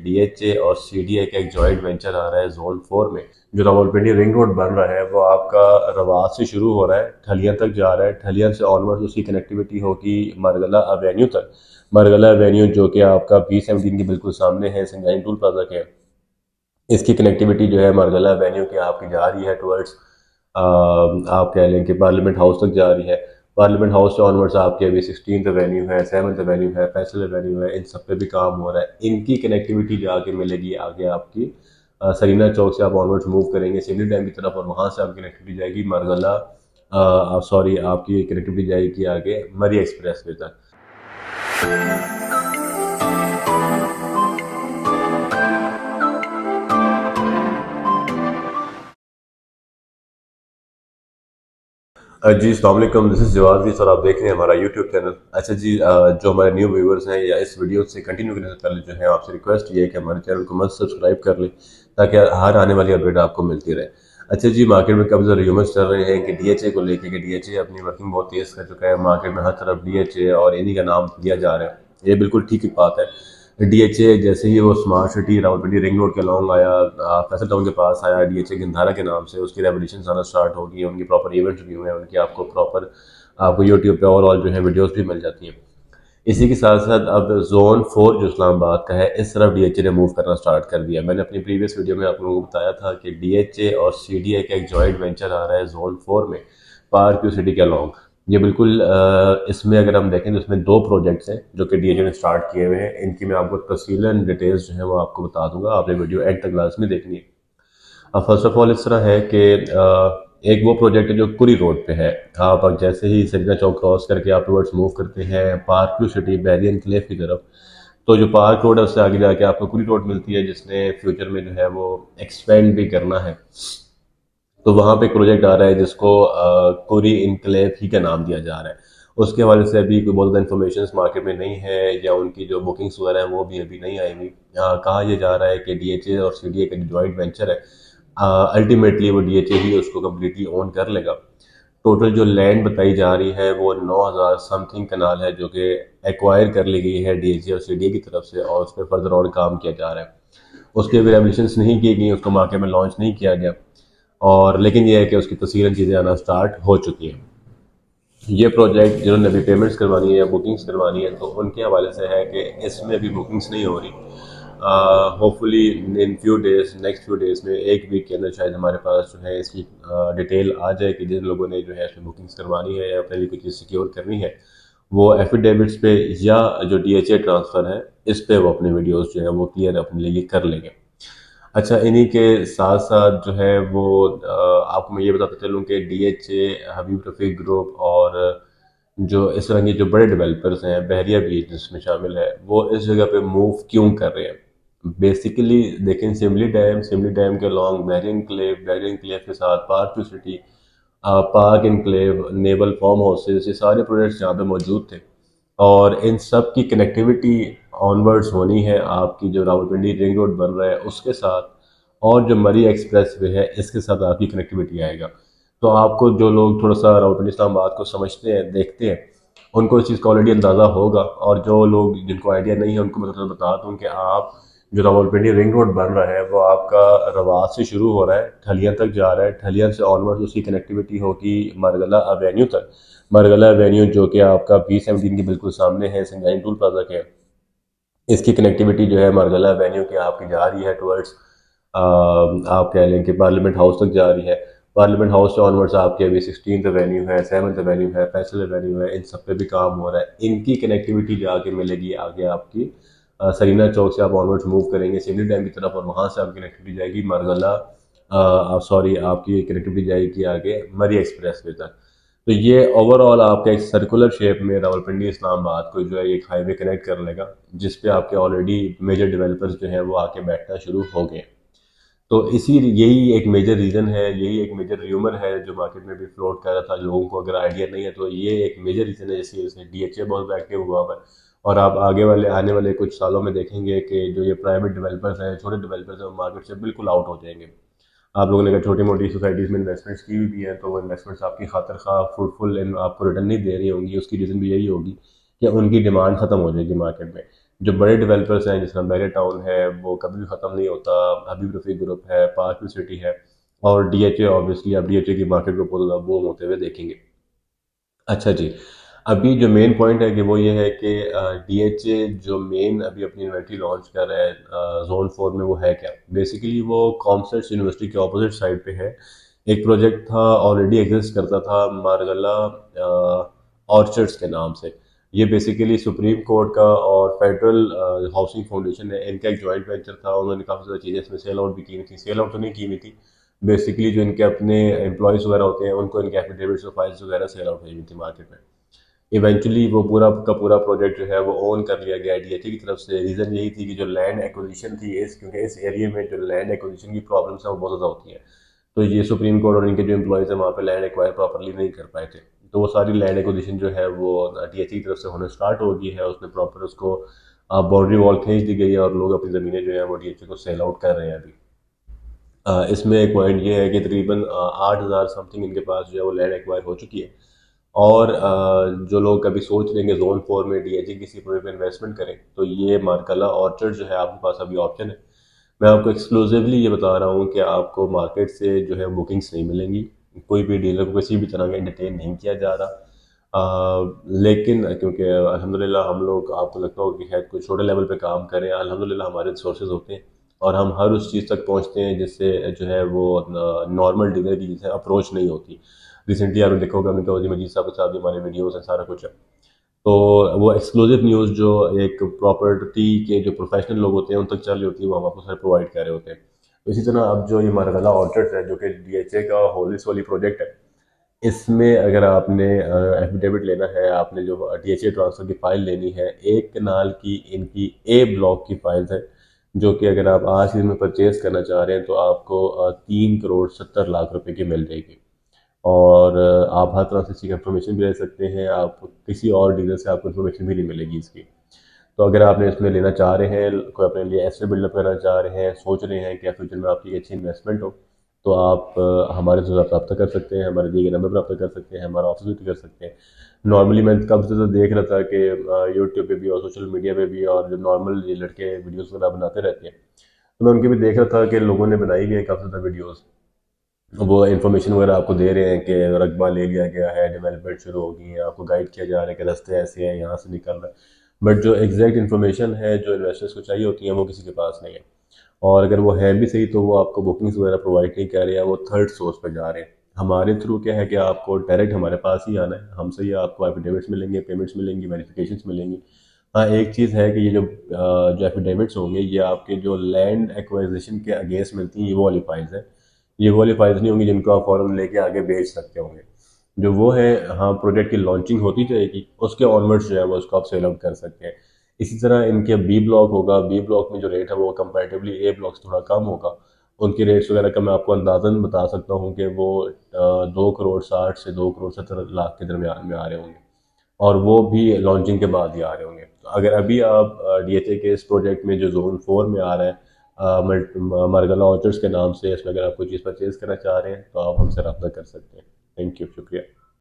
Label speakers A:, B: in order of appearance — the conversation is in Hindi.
A: डीएचए और सीडीए का एक जॉइंट वेंचर आ रहा है जोन 4 में। जो रावलपिंडी रिंग रोड बन रहा है वो आपका रवास से शुरू हो रहा है, ठलियां तक जा रहा है, ठलियां से ऑनवर्ड उसकी कनेक्टिविटी होगी मरगला एवेन्यू तक। मरगला एवेन्यू जो कि आपका B17 के बिल्कुल सामने है, संजाइन टूल प्लाजा के। इसकी कनेक्टिविटी जो है मरगला एवेन्यू की आपकी जा रही है टुवर्ड्स, आप कह लें कि पार्लियामेंट हाउस तक जा रही है। पार्लियामेंट हाउस से ऑनवर्ड्स आपके अभी 16th एवेन्यू है, 7th एवेन्यू है, फैसल एवेन्यू है, इन सब पे भी काम हो रहा है। इनकी कनेक्टिविटी जाके मिलेगी आगे आपकी सरीना चौक से आप ऑनवर्ड्स मूव करेंगे सिवनी डैम की तरफ, और वहाँ से आपकी कनेक्टिविटी जाएगी मरगला, सॉरी आपकी कनेक्टिविटी जाएगी आगे मरी एक्सप्रेस वे तक। जी अस्सलाम वालेकुम, this is Jawad ji sir, आप देख रहे हैं हमारा यूट्यूब चैनल। अच्छा जी, जो हमारे न्यू व्यूवर्स हैं या इस वीडियो से कंटिन्यू करने से पहले जो है आपसे रिक्वेस्ट ये है कि हमारे चैनल को मस्त सब्सक्राइब कर लें ताकि हर आने वाली अपडेट आपको मिलती रहे। अच्छा जी, मार्केट में काफ़ी ज़्यादा र्यूमर्स चल रहे हैं कि डीएचए को लेके कि डीएचए अपनी वर्किंग बहुत तेज़ कर चुका है, मार्केट में हर तरफ डीएचए और इन्हीं का नाम लिया जा रहा है। ये बिल्कुल ठीक ही बात है। डीएचए जैसे ही वो smart city Rawalpindi ring road के लॉन्ग आया, फैसल टाउन के पास आया, डीएचए गंधारा के नाम से उसकी रेवोल्यूशन आना स्टार्ट हो गई। उनकी प्रॉपर इवेंट्स भी हुए हैं, उनकी आपको प्रॉपर आपको यूट्यूब पे ओवरऑल जो है वीडियोस भी मिल जाती हैं। इसी के साथ साथ अब जोन 4 जो इस्लामाबाद का है इस तरफ डीएचए ने मूव करना स्टार्ट कर दिया। मैंने अपनी प्रीवियस वीडियो में आप लोगों को बताया था कि डीएचए और सीडीए का एक जॉइंट वेंचर आ रहा है जोन 4 में, पार्क व्यू सिटी के अलॉन्ग। ये बिल्कुल इसमें अगर हम देखें तो इसमें दो प्रोजेक्ट्स हैं जो कि डीएचए ने स्टार्ट किए हुए हैं। इनकी मैं आपको तफसीलन डिटेल्स जो है वो आपको बता दूंगा, आपने वीडियो एंड तक लाजमी देखनी है। अब फर्स्ट ऑफ ऑल इस तरह है कि एक वो प्रोजेक्ट है जो कुरी रोड पे है। आप जैसे ही सरीना चौक क्रॉस करके आप टूवर्ड्स मूव करते हैं पार्क व्यू सिटी बैरियन क्लेफ की तरफ, तो जो पार्क रोड है उससे आगे जाके आपको कुरी रोड मिलती है, जिसने फ्यूचर में जो है वो एक्सपेंड भी करना है। तो वहाँ पे एक प्रोजेक्ट आ रहा है जिसको कुरी इनक्लेव ही का नाम दिया जा रहा है। उसके हवाले से अभी कोई बहुत ज़्यादा इन्फॉर्मेशन मार्केट में नहीं है, या उनकी जो बुकिंग्स वगैरह हैं वो भी अभी नहीं आई हुई। कहा यह जा रहा है कि डीएचए और सीडीए का जो जॉइंट वेंचर है, अल्टीमेटली वो डीएचए ही उसको कम्प्लीटली ओन कर लेगा। टोटल जो लैंड बताई जा रही है वो 9,000 समथिंग कनाल है जो कि एक्वायर कर ली गई है डीएचए और सीडीए की तरफ से, और उस पर फर्दर और काम किया जा रहा है। उसकी अभी रेवल्यूशन नहीं की गई, उसको मार्केट में लॉन्च नहीं किया गया, और लेकिन यह है कि उसकी तस्वीरें चीज़ें आना स्टार्ट हो चुकी हैं। ये प्रोजेक्ट जिन्होंने अभी पेमेंट्स करवानी है या बुकिंग्स करवानी है तो उनके हवाले से है कि इसमें अभी बुकिंग्स नहीं हो रही। Hopefully in few days, next few days में, एक वीक के अंदर शायद हमारे पास जो है इसकी डिटेल आ जाए कि जिन लोगों ने जो है इसमें बुकिंग्स करवानी है या अपने लिए कोई चीज़ सिक्योर करनी है, वो एफिडेविट्स पे या जो डीएचए ट्रांसफ़र है इस पे वो अपने वीडियोस जो है वो क्लियर अपने लिए कर लेंगे। अच्छा, इन्हीं के साथ साथ जो है वो आपको मैं ये बताता चलूँ कि डीएचए, हबीब रफ़ीक ग्रुप और जो इस तरह के जो बड़े डेवलपर्स हैं, बहरिया भी जिसमें शामिल है, वो इस जगह पे मूव क्यों कर रहे हैं। बेसिकली देखें, सिमली डैम के लॉन्ग बैरियन क्लेव के साथ park to city, park enclave, naval farm houses, ये सारे प्रोजेक्ट्स यहाँ पे मौजूद थे, और इन सब की कनेक्टिविटी ऑनवर्ड्स होनी है आपकी जो रावलपिंडी रिंग रोड बन रहा है उसके साथ, और जो मरी एक्सप्रेस वे है इसके साथ आपकी कनेक्टिविटी आएगा। तो आपको जो लोग थोड़ा सा रावलपिंडी इस्लामाबाद को समझते हैं, देखते हैं, उनको इस चीज़ का ऑलरेडी अंदाज़ा होगा, और जो लोग जिनको आइडिया नहीं है उनको मैं थोड़ा बता दूँ कि आप जो रावलपिंडी रिंग रोड बन रहा है वो आपका रवास से शुरू हो रहा है, ठलियां तक जा रहा है, ठलियां से ऑनवर्ड उसकी कनेक्टिविटी होगी मरगला एवेन्यू तक। मरगला एवेन्यू जो कि आपका B17 के बिल्कुल सामने है, संजाइन टूल प्लाजा के। इसकी कनेक्टिविटी जो है मरगला एवेन्यू की आपकी जा रही है टुवर्ड्स, आप कह लें कि पार्लियामेंट हाउस तक जा रही है। पार्लियामेंट हाउस से ऑनवर्ड्स आपके अभी 16th एवेन्यू है, 7th एवेन्यू है, फैसल एवेन्यू है, इन सब पे भी काम हो रहा है। इनकी कनेक्टिविटी जाके मिलेगी आगे आपकी सरीना चौक से आप ऑनवर्ड्स मूव करेंगे सिवनी डैम की तरफ, और वहाँ से आपकी कनेक्टिविटी जाएगी मरगला, सॉरी आपकी कनेक्टिविटी जाएगी आगे मरी एक्सप्रेस वे तक। तो ये ओवरऑल आपका एक सर्कुलर शेप में रावलपिंडी इस्लामाबाद को जो है एक हाईवे कनेक्ट कर लेगा, जिस पे आपके ऑलरेडी मेजर डेवलपर्स जो है वो आके बैठना शुरू हो गए। तो इसी यही एक मेजर रीज़न है, यही एक मेजर र्यूमर है जो मार्केट में भी फ्लोट कर रहा था। लोगों को अगर आइडिया नहीं है तो ये एक मेजर रीज़न है जिसकी वजह से डीएचए बहुत एक्टिव हुआ हुआ है। और आप आने वाले कुछ सालों में देखेंगे कि जो ये प्राइवेट डेवलपर्स हैं, छोटे डेवलपर्स हैं, वो मार्केट से बिल्कुल आउट हो जाएंगे। आप लोगों ने अगर छोटी मोटी सोसाइटीज़ में इन्वेस्टमेंट्स की हुई भी है तो वो इन्वेस्टमेंट्स आपकी खातिर खा फ्रूटफुल आपको रिटर्न नहीं दे रही होंगी। उसकी रीज़न भी यही होगी कि उनकी डिमांड ख़त्म हो जाएगी मार्केट में। जो बड़े डेवलपर्स हैं, जिस तरह बैरियर टाउन है, वो कभी भी ख़त्म नहीं होता। हबीब रफ़ीक ग्रुप है, पार्क सिटी है, और डीएचए, ऑब्वियसली आप डीएचए की मार्केट को बहुत ज़्यादा बूम होते हुए देखेंगे। अच्छा जी, अभी जो मेन पॉइंट है कि वो ये है कि डीएचए जो मेन अभी अपनी इन्वेंट्री लॉन्च कर रहा है जोन 4 में, वो है क्या? बेसिकली वो कॉमसर्स यूनिवर्सिटी के ऑपोजिट साइड पे है। एक प्रोजेक्ट था, ऑलरेडी एग्जिस्ट करता था, मारगला ऑर्चर्ड्स के नाम से। ये बेसिकली सुप्रीम कोर्ट का और फेडरल हाउसिंग फाउंडेशन है, इनका एक जॉइंट वेंचर था। उन्होंने काफ़ी ज़्यादा चीज़ें इसमें सेल आउट भी की हुई थी, सेल आउट तो नहीं की हुई थी, बेसिकली जो इनके अपने एम्प्लॉयज़ वगैरह होते हैं उनको इनके एफिडेविट्स और फाइल्स वगैरह सेल आउट हुई हुई थी मार्केट में। इवेंचुअली वो पूरा का पूरा प्रोजेक्ट जो है वो ओन कर लिया गया डीएचए की तरफ से। रीज़न यही थी कि जो लैंड एक्विजिशन थी, इस क्योंकि इस एरिया में जो लैंड एक्विजिशन की प्रॉब्लम्स हैं वो बहुत ज़्यादा होती हैं। तो ये सुप्रीम कोर्ट और इनके जो एम्प्लॉयज़ हैं वहाँ पे लैंड एक्वायर प्रॉपरली नहीं कर पाए थे। तो वो सारी लैंड एक्विजिशन जो है वो डीएचए की तरफ से होना स्टार्ट हो गई है। उसमें प्रॉपर उसको बाउंड्री वॉल खींच दी गई है और लोग अपनी ज़मीनें जो है वो डीएचए को सेल आउट कर रहे हैं अभी। इसमें एक पॉइंट ये है कि तकरीबन 8,000 समथिंग इनके पास जो है वो लैंड एक्वायर हो चुकी है। और जो लोग कभी सोच लेंगे जोन 4 में डीएचए किसी प्रोजेक्ट में इन्वेस्टमेंट करें, तो ये मार्कला ऑर्चर्ड जो है आपके पास अभी ऑप्शन है। मैं आपको एक्सक्लूसिवली ये बता रहा हूँ कि आपको मार्केट से जो है बुकिंग्स नहीं मिलेंगी। कोई भी डीलर को किसी भी तरह का एंटरटेन नहीं किया जा रहा। लेकिन क्योंकि अल्हम्दुलिल्लाह हम लोग, आपको लगता हो कि शायद कोई छोटे लेवल पे काम करें, अल्हम्दुलिल्लाह हमारे रिसोर्सेज होते हैं और हम हर उस चीज़ तक पहुँचते हैं जिससे जो है वो नॉर्मल डीलर की जिसे अप्रोच नहीं होती। रिसेंटली आपने देखा होगा, अमिताभ जी मजीद साहब के साथ भी हमारे वीडियोज़ हैं, सारा कुछ है। तो वो एक्सक्लूसिव न्यूज़ जो एक प्रॉपर्टी के जो प्रोफेशनल लोग होते हैं उन तक चल रही होती है, वो हम आपको सारे प्रोवाइड कर रहे होते हैं। तो इसी तरह अब जो ये मारगला ऑर्चर्ड है, जो कि डीएचए का होलिस वाली प्रोजेक्ट है, इसमें अगर आपने एफिडेविट लेना है, आपने जो डीएचए ट्रांसफ़र की फ़ाइल लेनी है, एक कनाल की इनकी ए ब्लॉक की फ़ाइल्स है, जो कि अगर आप आज ही में परचेज़ करना चाह रहे हैं तो आपको 3,70,00,000 रुपए की मिल जाएगी। और आप हर तरह से इसकी इन्फॉर्मेशन भी ले सकते हैं, आप किसी और डीलर से आपको इन्फॉर्मेशन भी नहीं मिलेगी इसकी। तो अगर आपने इसमें लेना चाह रहे हैं, कोई अपने लिए एसेट बिल्डअप करना चाह रहे हैं, सोच रहे हैं कि फ्यूचर में आपकी अच्छी इन्वेस्टमेंट हो, तो आप हमारे से रब्ता कर सकते हैं, हमारे दिए गए नंबर पर रब्ता कर सकते हैं, हमारा ऑफिस भी कर सकते हैं। नॉर्मली मैं कब से तो देख रहा था कि यूट्यूब पे भी और सोशल मीडिया पे भी, और जो नॉर्मल ये लड़के वीडियोज़ वगैरह बनाते रहते हैं, तो मैं उनकी भी देख रहा था कि लोगों ने बनाई भी है काफ़ी ज़्यादा वीडियोज़। वो इन्फॉर्मेशन वगैरह आपको दे रहे हैं कि रकबा ले लिया गया है, डेवलपमेंट शुरू हो गई है, आपको गाइड किया जा रहा है कि रास्ते ऐसे हैं, यहाँ से निकल रहा है। बट जो एग्जैक्ट इन्फॉर्मेशन है जो इन्वेस्टर्स को चाहिए होती है, वो किसी के पास नहीं है। और अगर वो है भी सही तो वो आपको बुकिंग्स वगैरह प्रोवाइड नहीं कर रहे हैं, वो थर्ड सोर्स पे जा रहे हैं। हमारे थ्रू क्या है कि आपको डायरेक्ट हमारे पास ही आना है, हमसे ही आपको एफिडेविट्स मिलेंगे, पेमेंट्स मिलेंगी, वेरिफिकेशंस मिलेंगी। हाँ, एक चीज़ है कि ये जो एफिडेविट्स होंगे, ये आपके जो लैंड एक्वाइजिशन के अगेंस्ट मिलती हैं, ये वो वाली फाइल्स है। ये वो वाली फाइल्स नहीं होंगी जिनको आप फॉरन लेके आगे बेच सकते होंगे। जो वो है, हाँ, प्रोजेक्ट की लॉन्चिंग होती जाएगी, उसके ऑनवर्ड्स जो है वो उसको आप सेल आउट कर सकते हैं। इसी तरह इनके बी ब्लॉक होगा, बी ब्लॉक में जो रेट है वो कंपैरेटिवली ए ब्लॉक से थोड़ा कम होगा। उनकी रेट्स वगैरह का मैं आपको अंदाज़न बता सकता हूँ कि वो 2,60 से 2,70,00,000 के दरमियान में आ रहे होंगे, और वो भी लॉन्चिंग के बाद ही आ रहे होंगे। तो अगर अभी आप डीएचए के इस प्रोजेक्ट में जो जोन 4 में आ रहा है, मरगला ऑर्चर्ड्स के नाम से, इसमें अगर आप कोई चीज़ परचेज़ करना चाह रहे हैं तो आप हमसे रब्ता कर सकते हैं। थैंक यू, शुक्रिया।